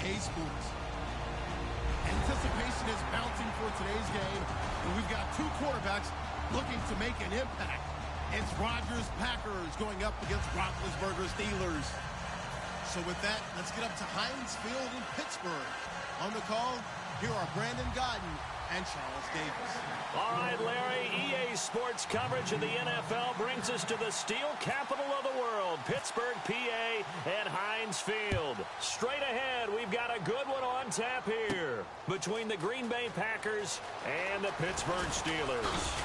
EA Sports. Anticipation is mounting for today's game, and we've got two quarterbacks looking to make an impact. It's Rodgers Packers going up against Roethlisberger Steelers. So with that, let's get up to Heinz Field in Pittsburgh. On the call, here are Brandon Godden and Charles Davis. All right, Larry, EA Sports coverage of the NFL brings us to the steel capital of the world, Pittsburgh, PA, and Heinz Field. Straight ahead, we've got a good one on tap here between the Green Bay Packers and the Pittsburgh Steelers.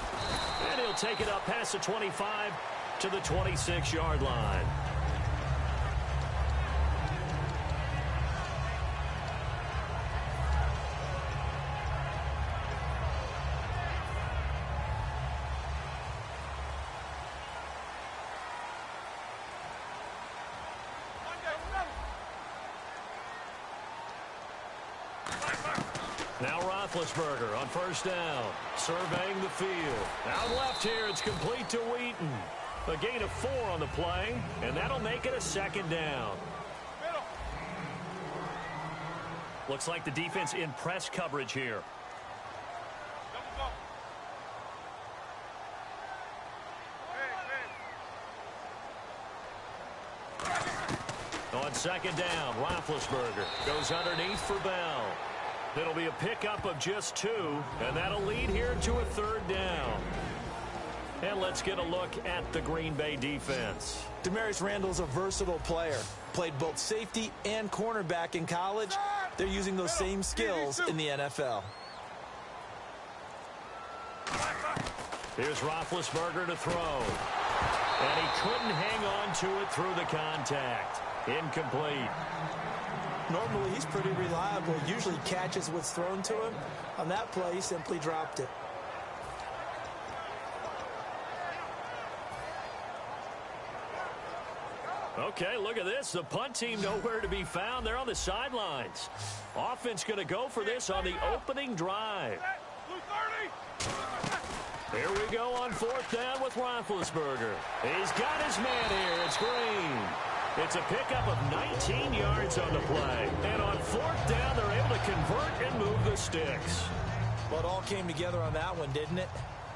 And he'll take it up past the 25 to the 26-yard line. Now Roethlisberger on first down, surveying the field. Out left here, it's complete to Wheaton. A gain of 4 on the play, and that'll make it a second down. Looks like the defense in press coverage here. On second down, Roethlisberger goes underneath for Bell. It'll be a pickup of just 2, and that'll lead here to a third down. And let's get a look at the Green Bay defense. Damarius Randall's a versatile player. Played both safety and cornerback in college. They're using those same skills in the NFL. Here's Roethlisberger to throw. And he couldn't hang on to it through the contact. Incomplete. Normally, he's pretty reliable. Usually catches what's thrown to him. On that play, he simply dropped it. Okay, look at this. The punt team nowhere to be found. They're on the sidelines. Offense going to go for this on the opening drive. Here we go on fourth down with Roethlisberger. He's got his man here. It's Green. It's a pickup of 19 yards on the play. And on fourth down, they're able to convert and move the sticks. Well, it all came together on that one, didn't it?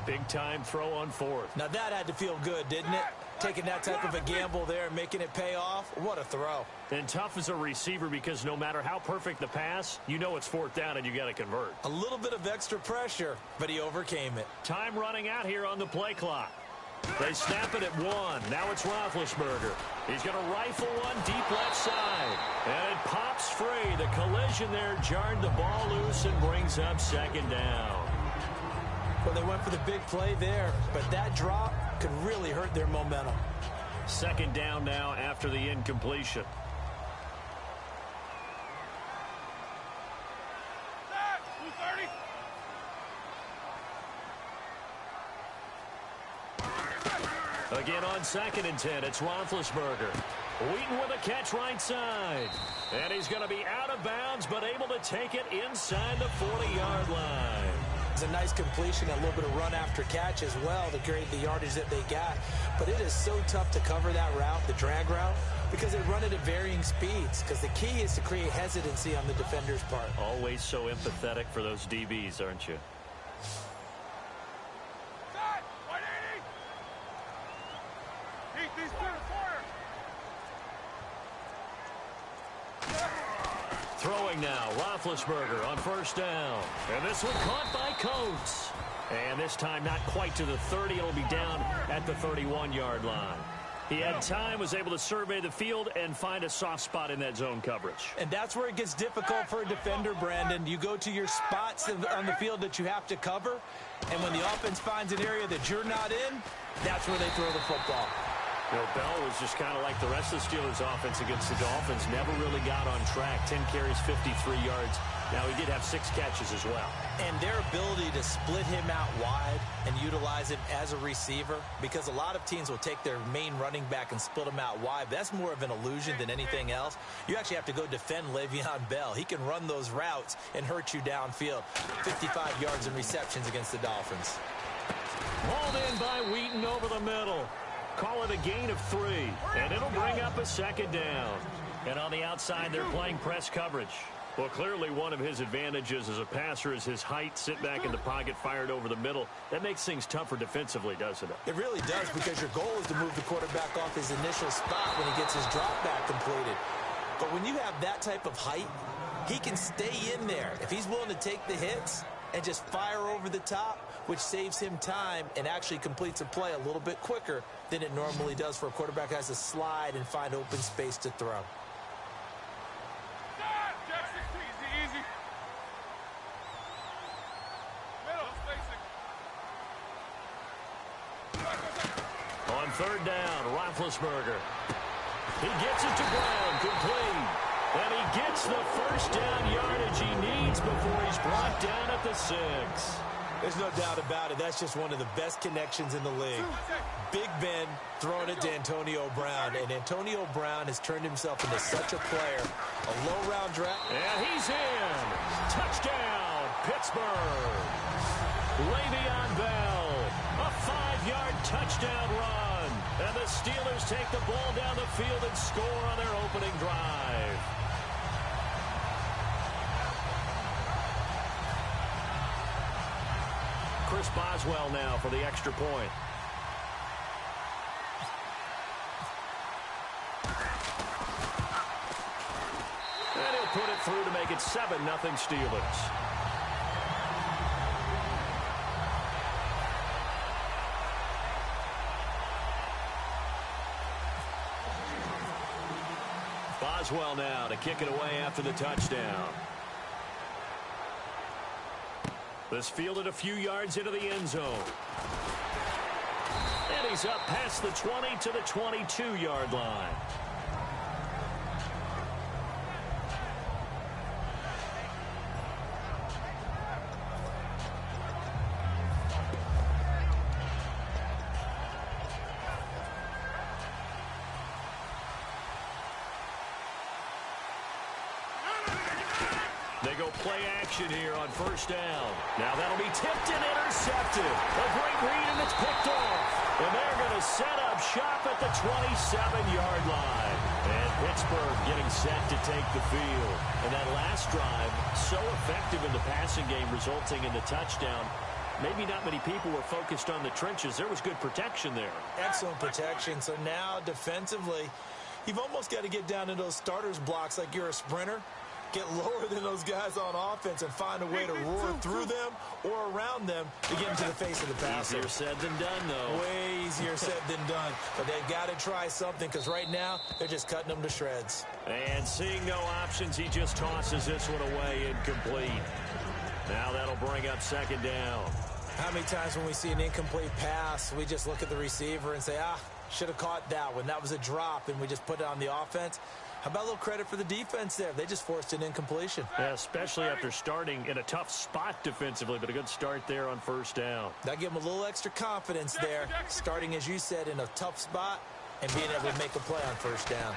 Big-time throw on fourth. Now, that had to feel good, didn't it? Taking that type of a gamble there and making it pay off. What a throw. And tough as a receiver because no matter how perfect the pass, you know it's fourth down and you got to convert. A little bit of extra pressure, but he overcame it. Time running out here on the play clock. They snap it at 1. Now it's Roethlisberger. He's going to rifle one deep left side. And it pops free. The collision there jarred the ball loose and brings up second down. Well, they went for the big play there, but that drop could really hurt their momentum. Second down now after the incompletion. Again on 2nd and 10, it's Roethlisberger. Wheaton with a catch right side. And he's going to be out of bounds, but able to take it inside the 40-yard line. It's a nice completion, a little bit of run after catch as well to create the yardage that they got. But it is so tough to cover that route, the drag route, because they run it at varying speeds. Because the key is to create hesitancy on the defender's part. Always so empathetic for those DBs, aren't you? Throwing now, Roethlisberger on first down. And this one caught by Coates. And this time not quite to the 30. It'll be down at the 31-yard line. He had time, was able to survey the field and find a soft spot in that zone coverage. And that's where it gets difficult for a defender, Brandon. You go to your spots on the field that you have to cover, and when the offense finds an area that you're not in, that's where they throw the football. You know, Bell was just kind of like the rest of the Steelers' offense against the Dolphins. Never really got on track. 10 carries, 53 yards. Now, he did have 6 catches as well. And their ability to split him out wide and utilize him as a receiver, because a lot of teams will take their main running back and split him out wide. That's more of an illusion than anything else. You actually have to go defend Le'Veon Bell. He can run those routes and hurt you downfield. 55 yards in receptions against the Dolphins. Hauled in by Wheaton over the middle. Call it a gain of 3, and it'll bring up a second down. And on the outside, they're playing press coverage. Well, clearly one of his advantages as a passer is his height. Sit back in the pocket, fired over the middle. That makes things tougher defensively, doesn't it? It really does, because your goal is to move the quarterback off his initial spot when he gets his drop back completed. But when you have that type of height, he can stay in there if he's willing to take the hits and just fire over the top, which saves him time and actually completes a play a little bit quicker than it normally does for a quarterback who has to slide and find open space to throw. On third down, Roethlisberger. He gets it to Brown, complete. And he gets the first down yardage he needs before he's brought down at the 6. There's no doubt about it. That's just one of the best connections in the league. Big Ben throwing it to Antonio Brown. And Antonio Brown has turned himself into such a player. A low-round draft. And he's in. Touchdown, Pittsburgh. Le'Veon Bell. A 5-yard touchdown run. And the Steelers take the ball down the field and score on their opening drive. Chris Boswell now for the extra point. And he'll put it through to make it 7-0 Steelers. Boswell now to kick it away after the touchdown. This fielded a few yards into the end zone. And he's up past the 20 to the 22-yard line. They go play action here on first down. Now that'll be tipped and intercepted. A great read, and it's picked off. And they're going to set up shop at the 27-yard line. And Pittsburgh getting set to take the field. And that last drive, so effective in the passing game, resulting in the touchdown. Maybe not many people were focused on the trenches. There was good protection there. Excellent protection. So now defensively, you've almost got to get down in those starters blocks like you're a sprinter. Get lower than those guys on offense and find a way to roar through them or around them to get into the face of the passer. Easier said than done, though. Way easier said than done. But they've got to try something, because right now they're just cutting them to shreds. And seeing no options, he just tosses this one away incomplete. Now that'll bring up second down. How many times when we see an incomplete pass, we just look at the receiver and say, should have caught that one. That was a drop, and we just put it on the offense. How about a little credit for the defense there? They just forced an incompletion. Yeah, especially after starting in a tough spot defensively, but a good start there on first down. That gave them a little extra confidence there, starting, as you said, in a tough spot and being able to make a play on first down.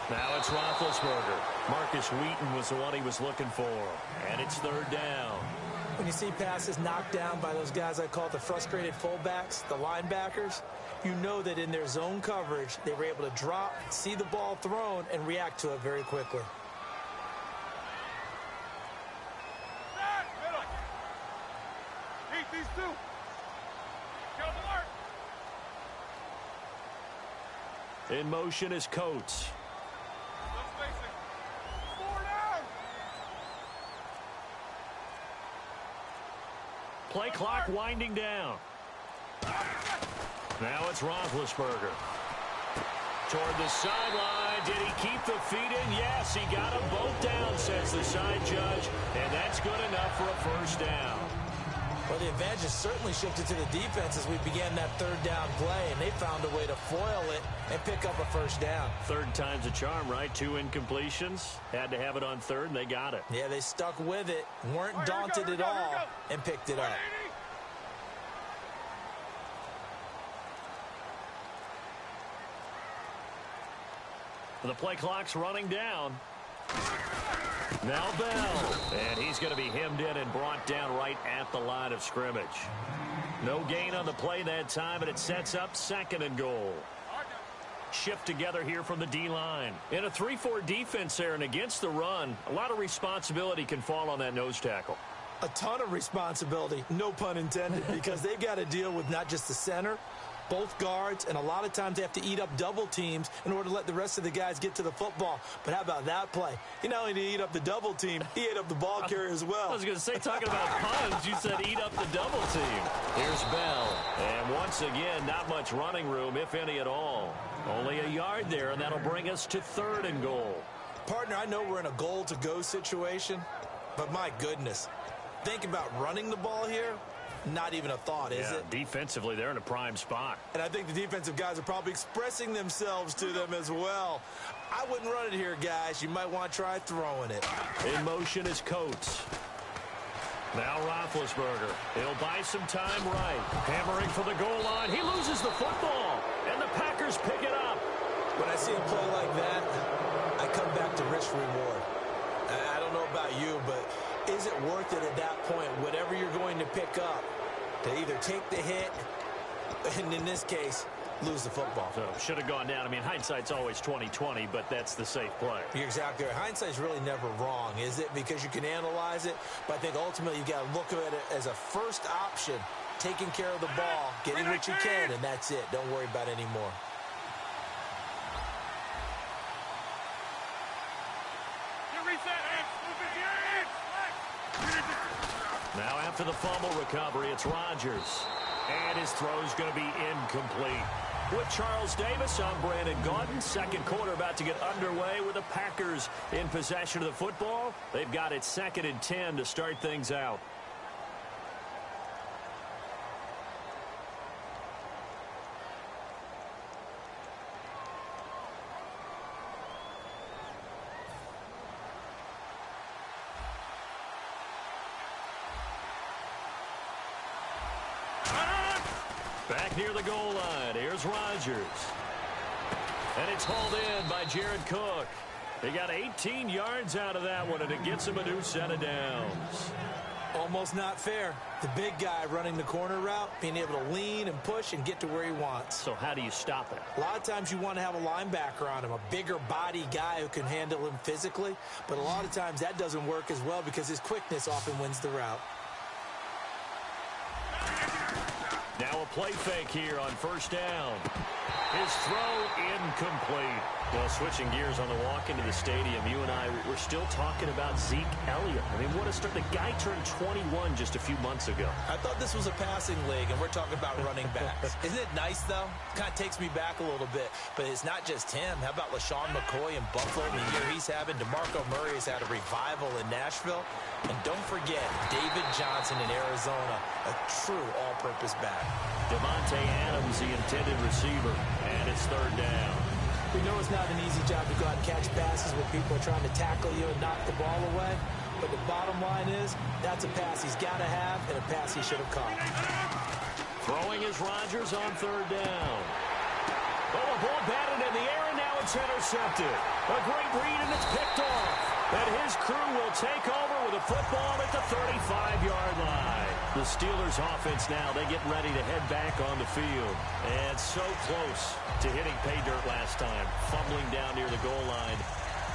Now it's Roethlisberger. Marcus Wheaton was the one he was looking for, and it's third down. When you see passes knocked down by those guys I call the frustrated fullbacks, the linebackers, you know that in their zone coverage, they were able to drop, see the ball thrown, and react to it very quickly. These two. Get on the mark. In motion is Coates. Play clock winding down. Now it's Roethlisberger. Toward the sideline. Did he keep the feet in? Yes, he got them both down, says the side judge. And that's good enough for a first down. Well, the advantage has certainly shifted to the defense as we began that third down play, and they found a way to foil it and pick up a first down. Third time's a charm, right? 2 incompletions. Had to have it on third, and they got it. Yeah, they stuck with it, weren't daunted at all, and picked it up. The play clock's running down. Now Bell, and he's going to be hemmed in and brought down right at the line of scrimmage. No gain on the play that time, and it sets up 2nd and goal. shift together here from the D-line. In a 3-4 defense there and against the run, a lot of responsibility can fall on that nose tackle. A ton of responsibility, no pun intended, because they've got to deal with not just the center, both guards, and a lot of times they have to eat up double teams in order to let the rest of the guys get to the football. But how about that play? He not only did he eat up the double team, he ate up the ball carrier as well. I was going to say, talking about puns, you said eat up the double team. Here's Bell. And once again, not much running room, if any at all. Only a yard there, and that'll bring us to 3rd and goal. Partner, I know we're in a goal-to-go situation, but my goodness, think about running the ball here. Not even a thought, is it? Defensively, they're in a prime spot. And I think the defensive guys are probably expressing themselves to them as well. I wouldn't run it here, guys. You might want to try throwing it. In motion is Coates. Now Roethlisberger. He'll buy some time right. Hammering for the goal line. He loses the football, and the Packers pick it up. When I see a play like that, I come back to risk-reward. I don't know about you, but is it worth it at that point, whatever you're going to pick up, to either take the hit, and in this case, lose the football? So should have gone down. I mean, hindsight's always 20/20, but that's the safe play. You're exactly right. Hindsight's really never wrong, is it? Because you can analyze it, but I think ultimately you got to look at it as a first option, taking care of the ball, getting what you can, and that's it. Don't worry about it anymore. Now after the fumble recovery, it's Rodgers. And his throw's going to be incomplete. With Charles Davis on Brandon Gaudin, second quarter about to get underway with the Packers in possession of the football. They've got it 2nd and 10 to start things out. Back near the goal line. Here's Rodgers. And it's hauled in by Jared Cook. He got 18 yards out of that one, and it gets him a new set of downs. Almost not fair. The big guy running the corner route, being able to lean and push and get to where he wants. So how do you stop it? A lot of times you want to have a linebacker on him, a bigger body guy who can handle him physically. But a lot of times that doesn't work as well because his quickness often wins the route. Now a play fake here on 1st down. His throw incomplete. Well, switching gears on the walk into the stadium, you and I were still talking about Zeke Elliott. I mean, what a start. The guy turned 21 just a few months ago. I thought this was a passing league, and we're talking about running backs. Isn't it nice, though? Kind of takes me back a little bit. But it's not just him. How about LaShawn McCoy in Buffalo, the year he's having? DeMarco Murray has had a revival in Nashville. And don't forget, David Johnson in Arizona, a true all-purpose back. Devontae Adams, the intended receiver, and it's 3rd down. We know it's not an easy job to go out and catch passes where people are trying to tackle you and knock the ball away. But the bottom line is, that's a pass he's got to have and a pass he should have caught. Throwing is Rodgers on 3rd down. Oh, a ball batted in the air, and now it's intercepted. A great read, and it's picked off. And his crew will take over with a football at the 35-yard line. The Steelers offense now, they get ready to head back on the field. And so close to hitting pay dirt last time, fumbling down near the goal line.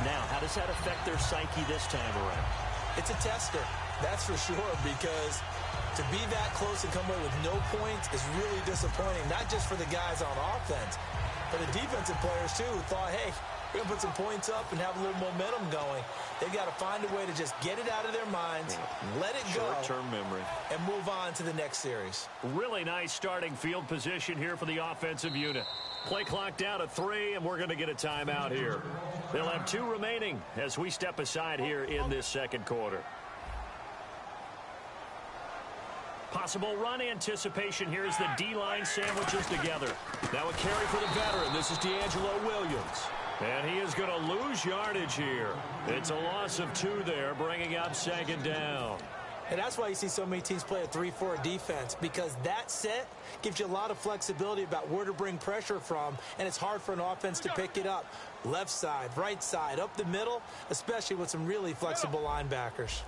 Now, how does that affect their psyche this time around? It's a tester, that's for sure, because to be that close and come away with no points is really disappointing, not just for the guys on offense, but the defensive players, too, who thought, hey, we're going to put some points up and have a little momentum going. They've got to find a way to just get it out of their minds, let it go, short-term memory, and move on to the next series. Really nice starting field position here for the offensive unit. Play clock down to 3, and we're going to get a timeout here. They'll have 2 remaining as we step aside here in this 2nd quarter. Possible run anticipation here as the D-line sandwiches together. Now a carry for the veteran. This is D'Angelo Williams. And he is going to lose yardage here. It's a loss of 2 there, bringing up 2nd down. And that's why you see so many teams play a 3-4 defense, because that set gives you a lot of flexibility about where to bring pressure from, and it's hard for an offense to pick it up. Left side, right side, up the middle, especially with some really flexible linebackers.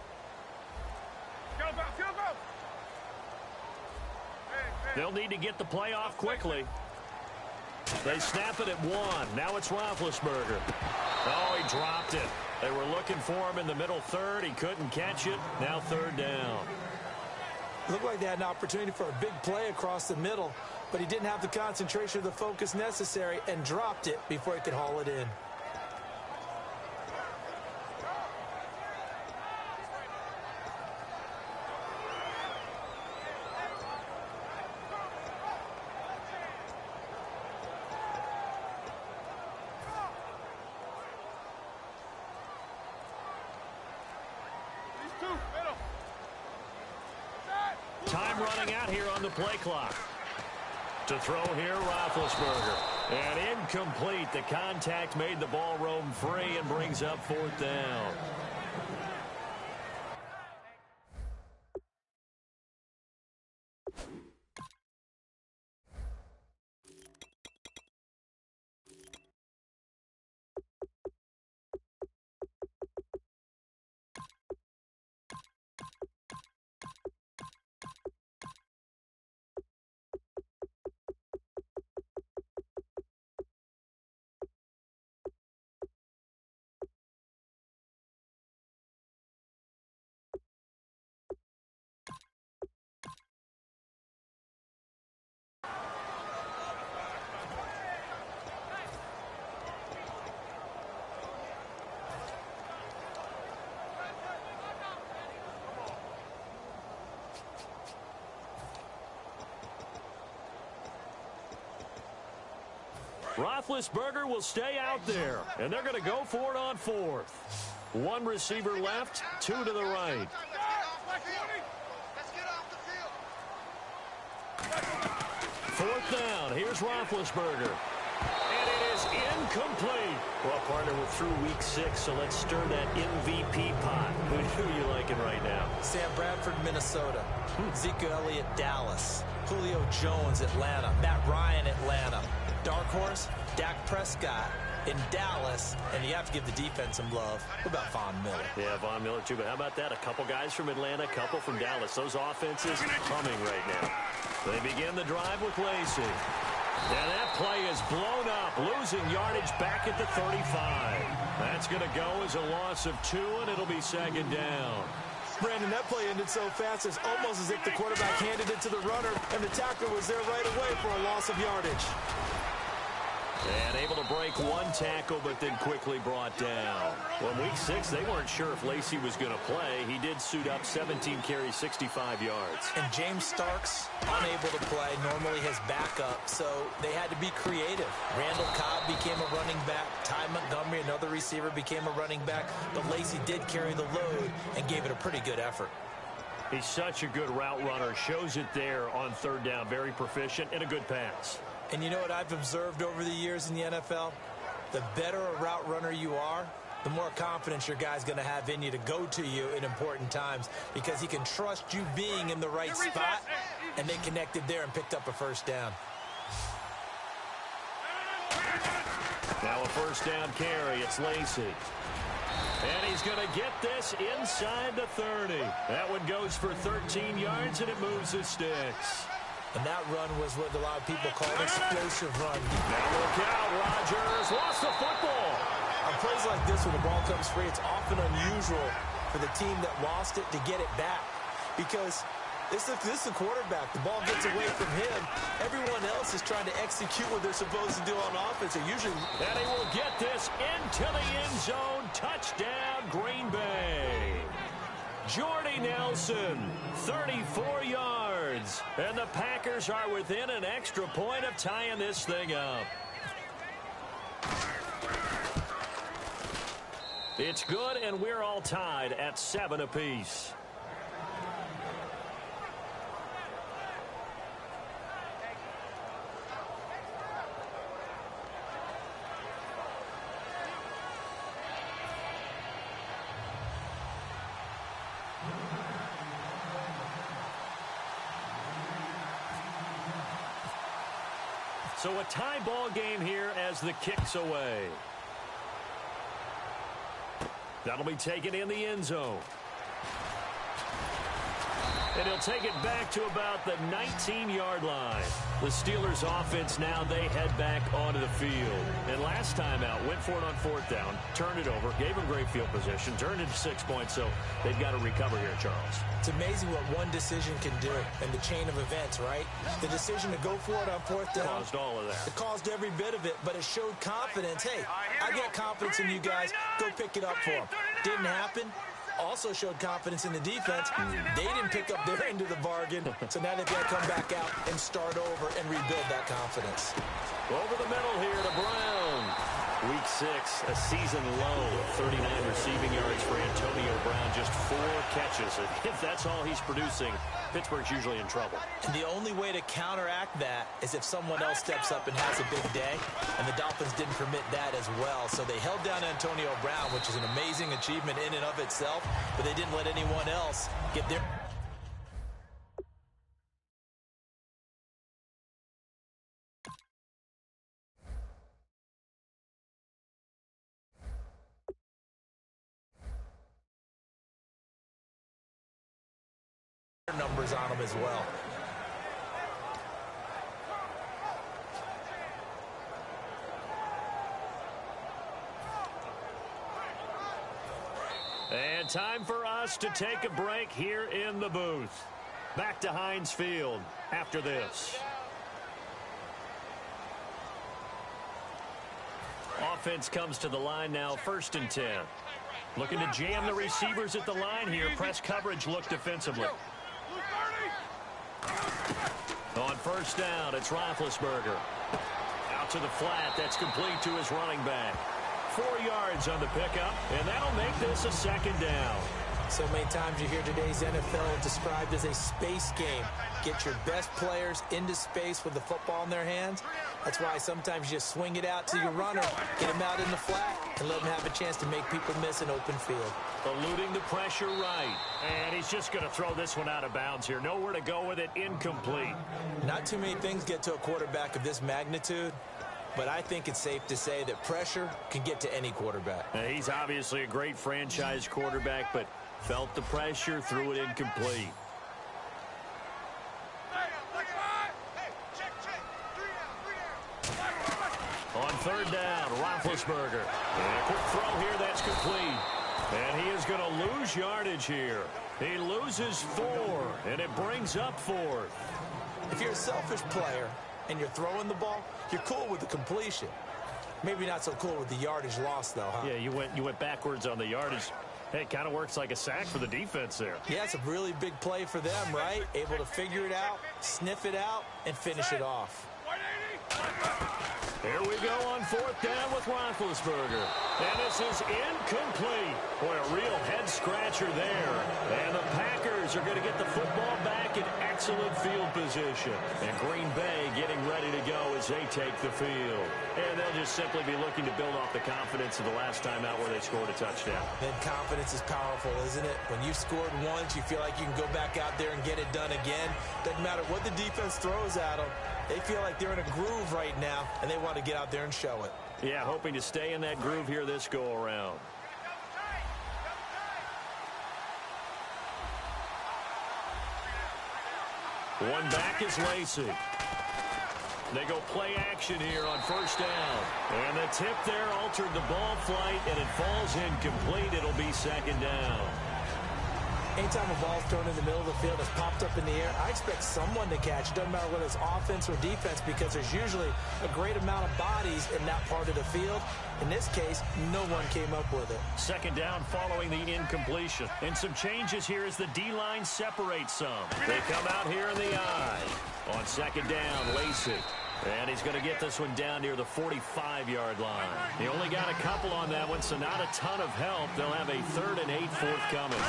Go, go, go, go. They'll need to get the play off quickly. They snap it at 1. Now it's Roethlisberger. Oh, he dropped it. They were looking for him in the middle third. He couldn't catch it. Now third down. Looked like they had an opportunity for a big play across the middle, but he didn't have the concentration or the focus necessary and dropped it before he could haul it in. Time running out here on the play clock. To throw here, Roethlisberger. And incomplete. The contact made the ball roam free and brings up fourth down. Roethlisberger will stay out there, and they're going to go for it on fourth. One receiver left, 2 to the right. Fourth down. Here's Roethlisberger. And it is incomplete. Well, partner, we're through week 6, so let's stir that MVP pot. Who are you liking right now? Sam Bradford, Minnesota. Zeke Elliott, Dallas. Julio Jones, Atlanta. Matt Ryan, Atlanta. Dark horse, Dak Prescott in Dallas, and you have to give the defense some love. What about Von Miller? Yeah, Von Miller, too. But how about that? A couple guys from Atlanta, a couple from Dallas. Those offenses humming right now. They begin the drive with Lacy. And that play is blown up, losing yardage back at the 35. That's going to go as a loss of 2, and it'll be second down. Brandon, that play ended so fast, it's almost as if the quarterback handed it to the runner, and the tackler was there right away for a loss of yardage. And able to break one tackle, but then quickly brought down. Well, in week 6, they weren't sure if Lacy was going to play. He did suit up, 17 carries, 65 yards. And James Starks, unable to play, normally his backup, so they had to be creative. Randall Cobb became a running back. Ty Montgomery, another receiver, became a running back. But Lacy did carry the load and gave it a pretty good effort. He's such a good route runner. Shows it there on third down. Very proficient and a good pass. And you know what I've observed over the years in the NFL? The better a route runner you are, the more confidence your guy's going to have in you to go to you in important times because he can trust you being in the right spot, and they connected there and picked up a first down. Now a first down carry. It's Lacy. And he's going to get this inside the 30. That one goes for 13 yards, and it moves his sticks. And that run was what a lot of people call an explosive run. Now look out, Rodgers lost the football. On plays like this, when the ball comes free, it's often unusual for the team that lost it to get it back. Because this is the quarterback. The ball gets away from him. Everyone else is trying to execute what they're supposed to do on offense. And he will get this into the end zone. Touchdown, Green Bay. Jordy Nelson, 34 yards. And the Packers are within an extra point of tying this thing up. It's good, and we're all tied at 7 apiece. So a tie ball game here as the kick's away. That'll be taken in the end zone. And he'll take it back to about the 19-yard line. The Steelers offense now, they head back onto the field. And last time out, went for it on 4th down, turned it over, gave them great field position, turned into 6 points, so they've got to recover here, Charles. It's amazing what one decision can do in the chain of events, right? The decision to go for it on 4th down. Caused all of that. It caused every bit of it, but it showed confidence. Hey, I got confidence in you guys. Go pick it up for them. Didn't happen. Also showed confidence in the defense. They didn't pick up their end of the bargain, so now they've got to come back out and start over and rebuild that confidence. Over the middle here to Brown. Week 6, a season low of 39 receiving yards for Antonio Brown. Just 4 catches. And if that's all he's producing, Pittsburgh's usually in trouble. And the only way to counteract that is if someone else steps up and has a big day. And the Dolphins didn't permit that as well. So they held down Antonio Brown, which is an amazing achievement in and of itself. But they didn't let anyone else get their... numbers on them as well. And time for us to take a break here in the booth. Back to Heinz Field after this. Offense comes to the line now, 1st and 10. Looking to jam the receivers at the line here. Press coverage look defensively. On 1st down, it's Roethlisberger. Out to the flat. That's complete to his running back. 4 yards on the pickup, and that'll make this a 2nd down. So many times you hear today's NFL described as a space game. Get your best players into space with the football in their hands. That's why sometimes you swing it out to your runner, get him out in the flat, and let him have a chance to make people miss an open field. Eluding the pressure right. And he's just going to throw this one out of bounds here. Nowhere to go with it, incomplete. Not too many things get to a quarterback of this magnitude, but I think it's safe to say that pressure can get to any quarterback. Now, he's obviously a great franchise quarterback, but felt the pressure, threw it incomplete. On 3rd down, Roethlisberger. And a quick throw here that's complete. And he is going to lose yardage here. He loses 4, and it brings up 4th. If you're a selfish player and you're throwing the ball, you're cool with the completion. Maybe not so cool with the yardage loss, though, huh? Yeah, you went backwards on the yardage. Hey, it kind of works like a sack for the defense there. Yeah, it's a really big play for them, right? Able to figure it out, sniff it out, and finish it off. Here we go on 4th down with Roethlisberger. And this is incomplete. Boy, a real head-scratcher there. And the Packers are going to get the football back in excellent field position. And Green Bay getting ready to go as they take the field. And they'll just simply be looking to build off the confidence of the last time out where they scored a touchdown. Then confidence is powerful, isn't it? When you've scored once, you feel like you can go back out there and get it done again. Doesn't matter what the defense throws at them. They feel like they're in a groove right now, and they want to get out there and show it. Yeah, hoping to stay in that groove here this go-around. One back is Lacey. They go play action here on 1st down. And the tip there altered the ball flight, and it falls incomplete. It'll be 2nd down. Anytime a ball's thrown in the middle of the field, it's popped up in the air, I expect someone to catch. It doesn't matter whether it's offense or defense, because there's usually a great amount of bodies in that part of the field. In this case, no one came up with it. 2nd down following the incompletion. And some changes here as the D-line separates some. They come out here in the eye. On 2nd down, Lacey. And he's going to get this one down near the 45-yard line. He only got a couple on that one, so not a ton of help. They'll have a 3rd and 8 forthcoming.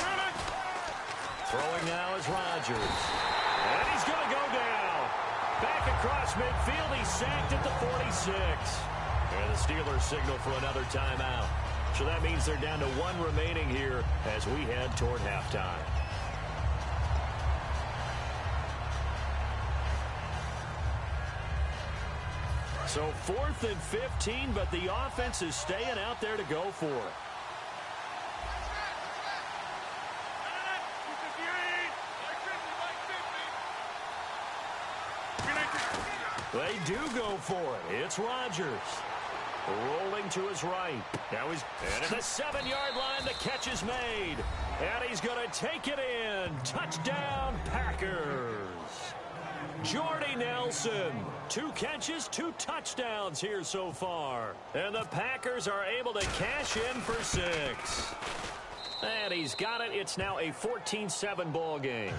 Throwing now is Rodgers. And he's going to go down. Back across midfield. He's sacked at the 46. And the Steelers signal for another timeout. So that means they're down to 1 remaining here as we head toward halftime. So 4th and 15, but the offense is staying out there to go for it. They do go for it. It's Rodgers. Rolling to his right. Now he's at the 7-yard line. The catch is made. And he's going to take it in. Touchdown, Packers. Jordy Nelson. 2 catches, 2 touchdowns here so far. And the Packers are able to cash in for 6. And he's got it. It's now a 14-7 ball game.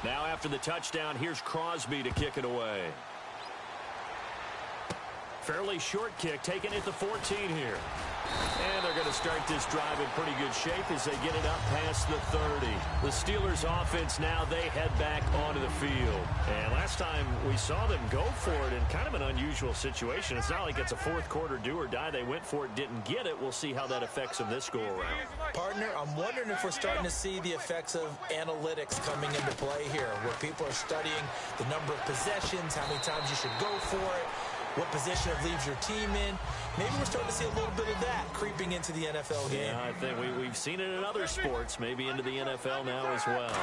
Now after the touchdown, here's Crosby to kick it away. Fairly short kick, taken at the 14 here. And they're going to start this drive in pretty good shape as they get it up past the 30. The Steelers offense now, they head back onto the field. And last time we saw them go for it in kind of an unusual situation. It's not like it's a fourth quarter do or die. They went for it, didn't get it. We'll see how that affects them this go around. Partner, I'm wondering if we're starting to see the effects of analytics coming into play here, where people are studying the number of possessions, how many times you should go for it, what position it leaves your team in. Maybe we're starting to see a little bit of that creeping into the NFL game. Yeah, I think we've seen it in other sports, maybe into the NFL now as well.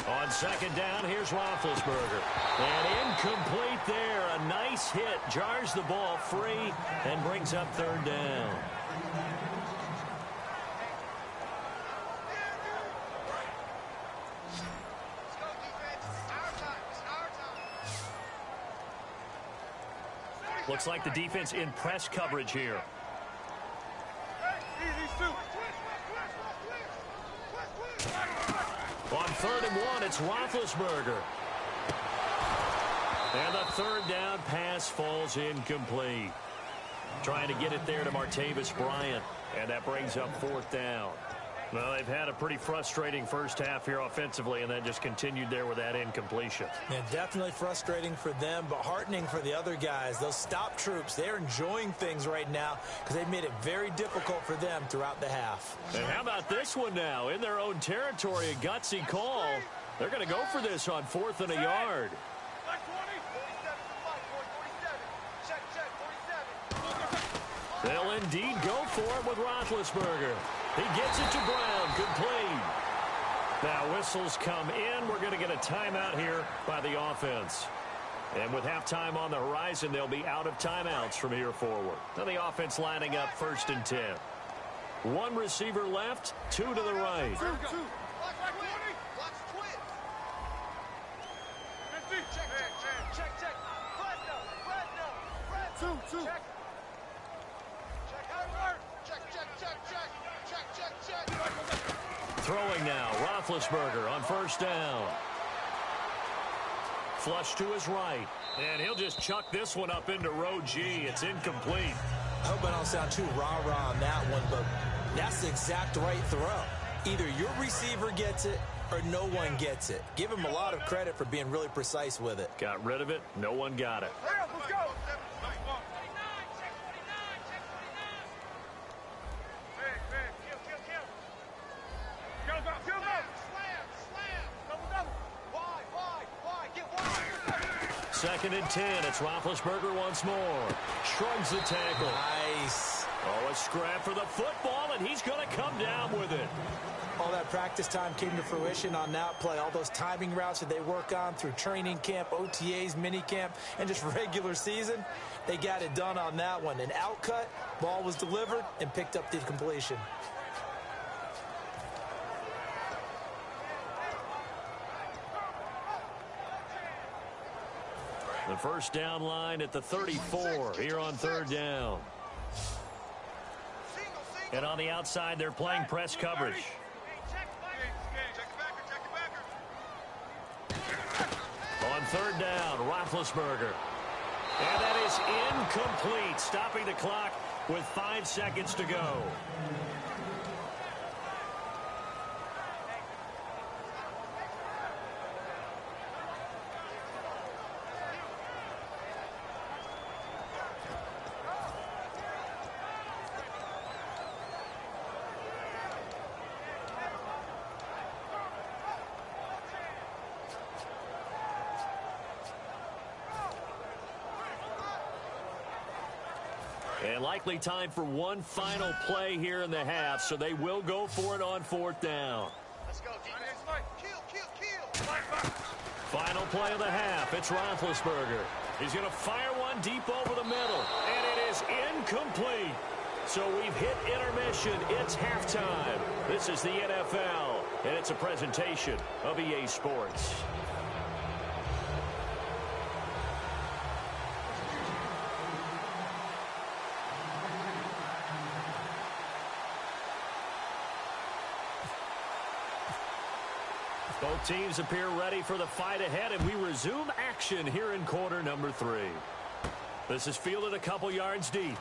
On second down, here's Roethlisberger. And incomplete there. A nice hit. Jars the ball free and brings up third down. Looks like the defense in press coverage here. On 3rd and 1, it's Roethlisberger. And the third down pass falls incomplete. Trying to get it there to Martavis Bryant. And that brings up 4th down. Well, they've had a pretty frustrating first half here offensively, and then just continued there with that incompletion. And definitely frustrating for them, but heartening for the other guys. Those stop troops, they're enjoying things right now because they've made it very difficult for them throughout the half. And how about this one now? In their own territory, a gutsy call. They're going to go for this on 4th and a yard. They'll indeed go for it with Roethlisberger. He gets it to Brown, complete. Now whistles come in. We're going to get a timeout here by the offense. And with halftime on the horizon, they'll be out of timeouts from here forward. Now the offense lining up 1st and 10. 1 receiver left, 2 to the right. Throwing now, Roethlisberger on 1st down. Flush to his right. And he'll just chuck this one up into row G. It's incomplete. I hope I don't sound too rah-rah on that one, but that's the exact right throw. Either your receiver gets it or no one gets it. Give him a lot of credit for being really precise with it. Got rid of it. No one got it. Let's go. Second and 10. It's Roethlisberger once more. Shrugs the tackle. Nice. Oh, a scrap for the football, and he's going to come down with it. All that practice time came to fruition on that play. All those timing routes that they work on through training camp, OTAs, minicamp, and just regular season, they got it done on that one. An outcut, ball was delivered, and picked up the completion. The first down line at the 34 here on 3rd down. And on the outside, they're playing press coverage. On 3rd down, Roethlisberger. And that is incomplete, stopping the clock with 5 seconds to go. And likely time for one final play here in the half, so they will go for it on 4th down. Let's go, defense. Kill. Final play of the half. It's Roethlisberger. He's going to fire one deep over the middle, and it is incomplete. So we've hit intermission. It's halftime. This is the NFL, and it's a presentation of EA Sports. Both teams appear ready for the fight ahead, and we resume action here in quarter number 3. This is fielded a couple yards deep.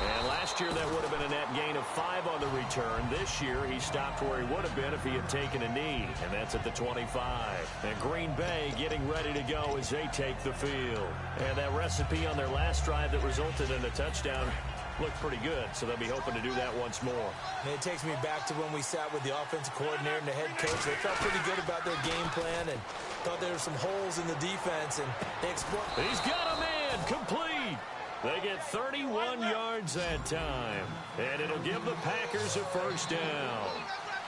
And last year that would have been a net gain of 5 on the return. This year he stopped where he would have been if he had taken a knee, and that's at the 25. And Green Bay getting ready to go as they take the field. And that recipe on their last drive that resulted in a touchdown looked pretty good, so they'll be hoping to do that once more. And it takes me back to when we sat with the offensive coordinator and the head coach. They felt pretty good about their game plan and thought there were some holes in the defense, and they explored. He's got a man, complete. They get 31 yards that time, and it'll give the Packers a first down.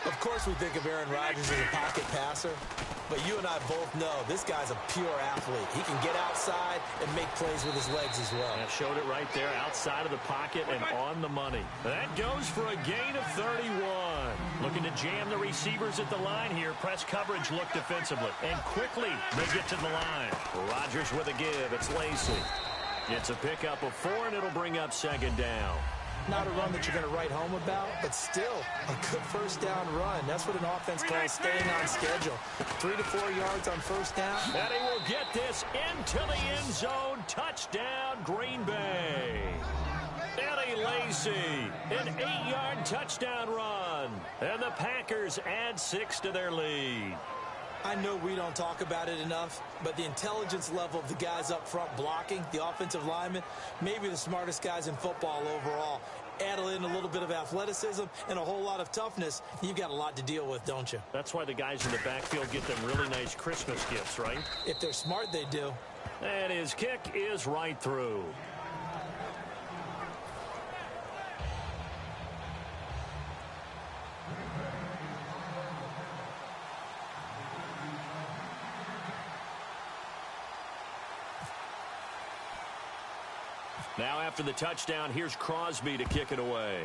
Of course we think of Aaron Rodgers as a pocket passer, but you and I both know this guy's a pure athlete. He can get outside and make plays with his legs as well. I showed it right there, outside of the pocket and on the money. That goes for a gain of 31. Looking to jam the receivers at the line here. Press coverage look defensively, and quickly they get to the line. Rodgers with a give. It's Lacy. It's a pickup of 4, and it'll bring up 2nd down. Not a run that you're going to write home about, but still a good first down run. That's what an offense calls staying on schedule. 3 to 4 yards on first down. And he will get this into the end zone. Touchdown, Green Bay. Eddie Lacy, an 8-yard touchdown run. And the Packers add 6 to their lead. I know we don't talk about it enough, but the intelligence level of the guys up front blocking, the offensive linemen, maybe the smartest guys in football overall. Add in a little bit of athleticism and a whole lot of toughness, you've got a lot to deal with, don't you? That's why the guys in the backfield get them really nice Christmas gifts, right? If they're smart, they do. And his kick is right through. Now after the touchdown, here's Crosby to kick it away.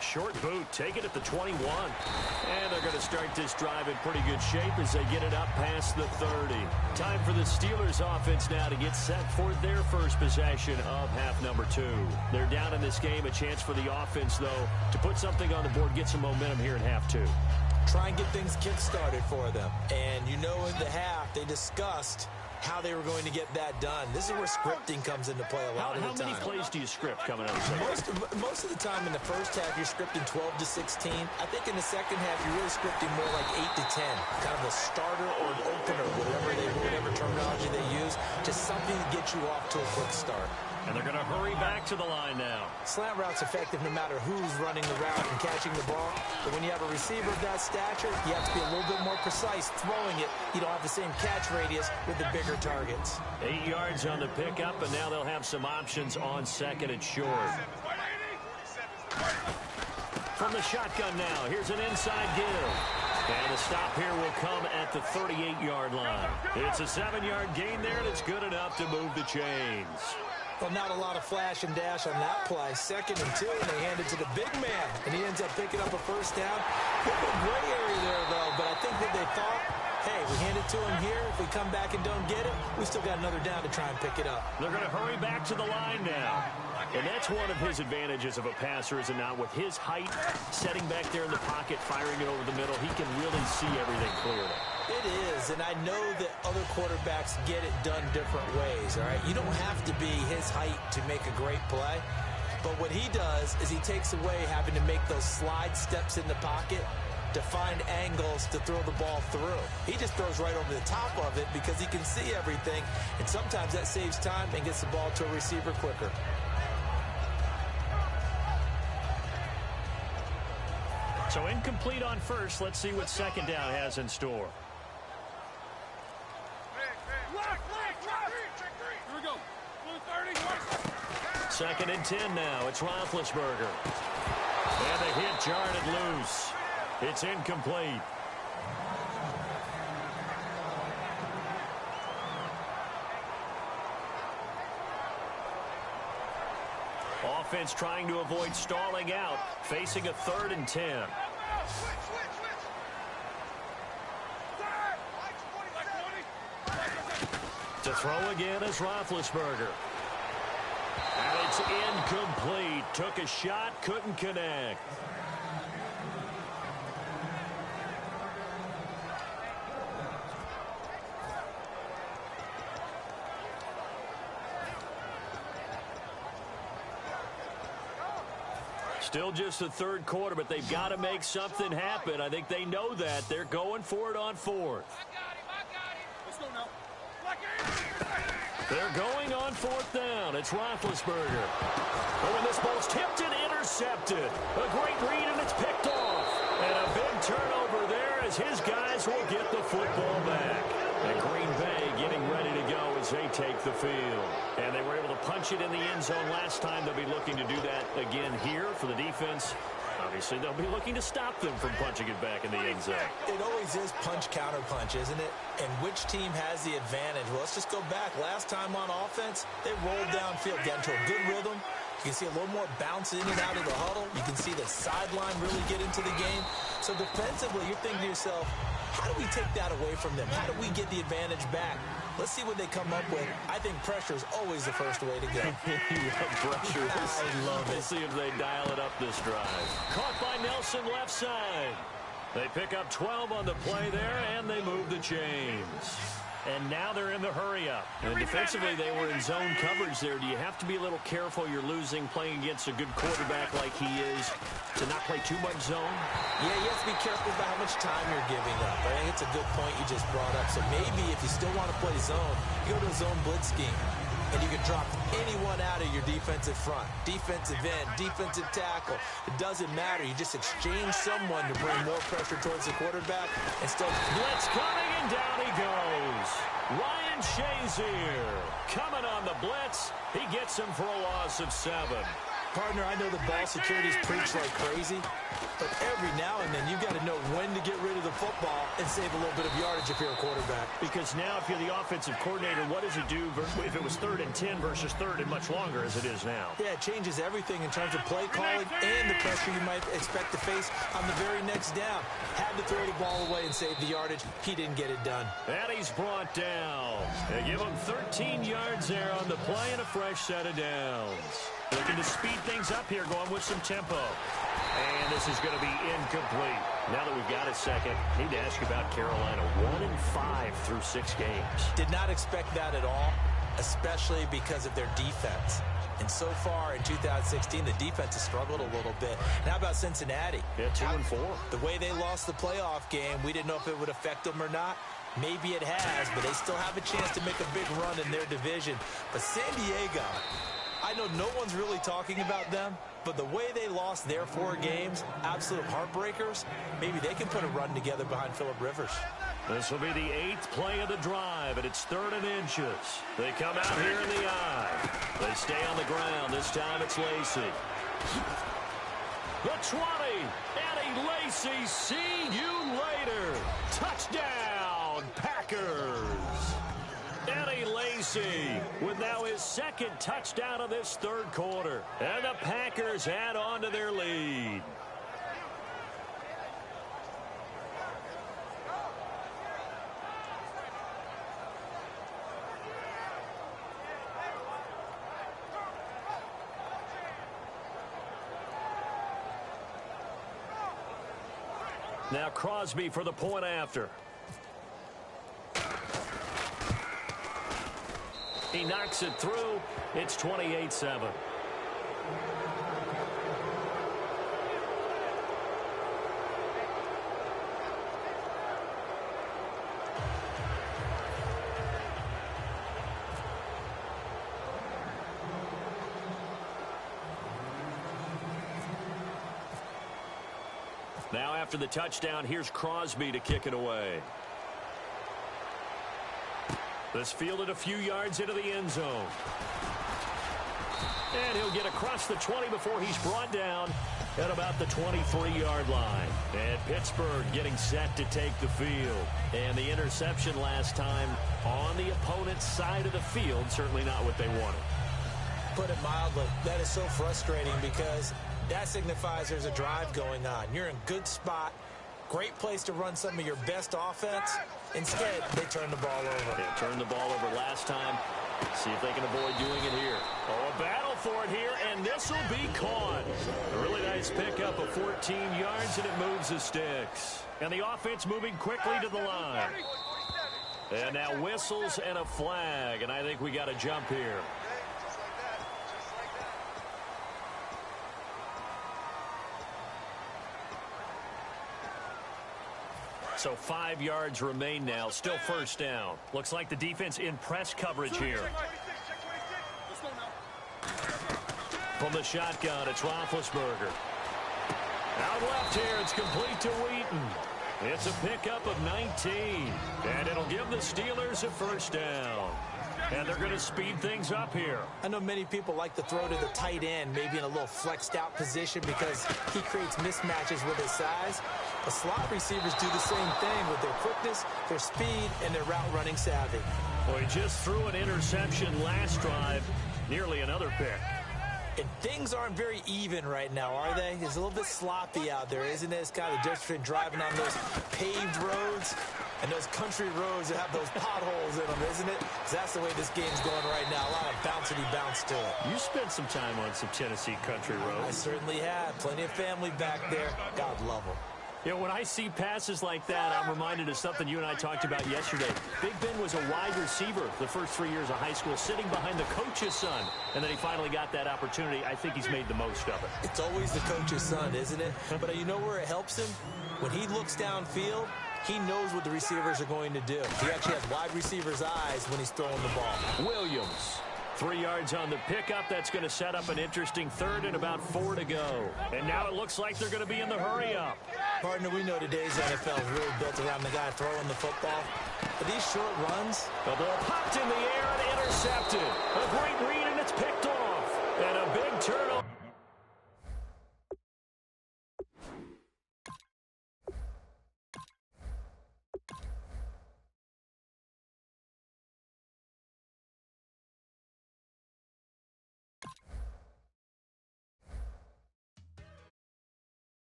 Short boot, take it at the 21. And they're going to start this drive in pretty good shape as they get it up past the 30. Time for the Steelers offense now to get set for their first possession of half number 2. They're down in this game. A chance for the offense, though, to put something on the board, get some momentum here in half 2. Try and get things kick-started for them. And you know in the half, they discussed how they were going to get that done. This is where scripting comes into play a lot of the time. How many plays do you script coming out of the second? Most of the time in the first half, you're scripting 12 to 16. I think in the second half, you're really scripting more like 8 to 10. Kind of a starter or an opener, whatever terminology they use. Just something to get you off to a quick start. And they're going to hurry back to the line now. Slant route's effective no matter who's running the route and catching the ball. But when you have a receiver of that stature, you have to be a little bit more precise throwing it. You don't have the same catch radius with the bigger targets. 8 yards on the pickup, and now they'll have some options on 2nd and short. From the shotgun now, here's an inside give. And the stop here will come at the 38-yard line. It's a 7-yard gain there, and it's good enough to move the chains. Well, not a lot of flash and dash on that play. 2nd and 2, and they hand it to the big man, and he ends up picking up a first down. A little gray area there, though, but I think what they thought, hey, we hand it to him here. If we come back and don't get it, we still got another down to try and pick it up. They're going to hurry back to the line now. And that's one of his advantages of a passer, is it not? With his height, setting back there in the pocket, firing it over the middle, he can really see everything clearly. It is, and I know that other quarterbacks get it done different ways, all right? You don't have to be his height to make a great play, but what he does is he takes away having to make those slide steps in the pocket to find angles to throw the ball through. He just throws right over the top of it because he can see everything, and sometimes that saves time and gets the ball to a receiver quicker. So incomplete on first. Let's see what 2nd down has in store. 2nd and 10 now. It's Roethlisberger. And the hit jarred it loose. It's incomplete. Offense trying to avoid stalling out, facing a 3rd and 10. To throw again is Roethlisberger. And it's incomplete. Took a shot, couldn't connect. Still just the 3rd quarter, but they've got to make something happen. I think they know that. They're going for it on 4th. Let's go now. They're going on 4th down. It's Roethlisberger. Oh, and this ball's tipped and intercepted. A great read, and it's picked off. And a big turnover there as his guys will get the football back. And Green Bay getting ready to go as they take the field. And they were able to punch it in the end zone last time. They'll be looking to do that again here for the defense. Obviously, they'll be looking to stop them from punching it back in the end zone. It always is punch-counter-punch, isn't it? And which team has the advantage? Well, let's just go back. Last time on offense, they rolled downfield, got into a good rhythm. You can see a little more bounce in and out of the huddle. You can see the sideline really get into the game. So defensively, you're thinking to yourself, how do we take that away from them? How do we get the advantage back? Let's see what they come up with. I think pressure is always the first way to go. Pressure. I love it. We'll see if they dial it up this drive. Caught by Nelson left side. They pick up 12 on the play there, and they move the chains. And now they're in the hurry-up. And defensively, they were in zone coverage there. Do you have to be a little careful? You're losing, playing against a good quarterback like he is, to not play too much zone? Yeah, you have to be careful about how much time you're giving up. I think it's a good point you just brought up. So maybe if you still want to play zone, you go to a zone blitz scheme. And you can drop anyone out of your defensive front, defensive end, defensive tackle. It doesn't matter. You just exchange someone to bring more pressure towards the quarterback and still... Blitz coming, and down he goes. Ryan Shazier coming on the blitz. He gets him for a loss of 7. Partner, I know the ball security's preached like crazy, but every now and then you've got to know when to get rid of the football and save a little bit of yardage if you're a quarterback. Because now if you're the offensive coordinator, what does it do if it was 3rd and 10 versus 3rd and much longer as it is now? Yeah, it changes everything in terms of play calling and the pressure you might expect to face on the very next down. Had to throw the ball away and save the yardage. He didn't get it done. And he's brought down. They give him 13 yards there on the play and a fresh set of downs. Looking to speed things up here, going with some tempo. And this is going to be incomplete. Now that we've got a second, I need to ask you about Carolina. 1-5 through 6 games. Did not expect that at all, especially because of their defense. And so far in 2016, the defense has struggled a little bit. And how about Cincinnati? Yeah, 2-4. The way they lost the playoff game, we didn't know if it would affect them or not. Maybe it has, but they still have a chance to make a big run in their division. But San Diego, I know no one's really talking about them, but the way they lost their 4 games, absolute heartbreakers, maybe they can put a run together behind Phillip Rivers. This will be the 8th play of the drive, and it's 3rd and inches. They come out here in the eye. They stay on the ground. This time it's Lacy. The 20. Eddie Lacy, see you later. Touchdown, Packers. Eddie Lacy with now his 2nd touchdown of this 3rd quarter. And the Packers add on to their lead. Now Crosby for the point after. He knocks it through. It's 28-7. Now after the touchdown, here's Crosby to kick it away. This fielded a few yards into the end zone. And he'll get across the 20 before he's brought down at about the 23-yard line. And Pittsburgh getting set to take the field. And the interception last time on the opponent's side of the field, certainly not what they wanted. Put it mildly, that is so frustrating because that signifies there's a drive going on. You're in good spot, great place to run some of your best offense. Instead, they turn the ball over. They turned the ball over last time. See if they can avoid doing it here. Oh, a battle for it here, and this will be caught. A really nice pickup of 14 yards, and it moves the sticks. And the offense moving quickly to the line. And now whistles and a flag, and I think we got a jump here. So 5 yards remain now. Still first down. Looks like the defense in press coverage here. From the shotgun, it's Roethlisberger. Out left here, it's complete to Wheaton. It's a pickup of 19. And it'll give the Steelers a first down. And they're going to speed things up here. I know many people like to throw to the tight end, maybe in a little flexed out position because he creates mismatches with his size. The slot receivers do the same thing with their quickness, their speed, and their route running savvy. Well, he just threw an interception last drive, nearly another pick. And things aren't very even right now, are they? It's a little bit sloppy out there, isn't it? It's kind of difference between driving on those paved roads and those country roads that have those potholes in them, isn't it? Because that's the way this game's going right now. A lot of bouncy bounce to it. You spent some time on some Tennessee country roads. I certainly have. Plenty of family back there. God love them. You know, when I see passes like that, I'm reminded of something you and I talked about yesterday. Big Ben was a wide receiver the first 3 years of high school, sitting behind the coach's son. And then he finally got that opportunity. I think he's made the most of it. It's always the coach's son, isn't it? But you know where it helps him? When he looks downfield, he knows what the receivers are going to do. He actually has wide receivers' eyes when he's throwing the ball. Williams. 3 yards on the pickup. That's going to set up an interesting third and about 4 to go. And now it looks like they're going to be in the hurry-up. Partner, we know today's NFL is really built around the guy throwing the football. But these short runs... The ball popped in the air and intercepted.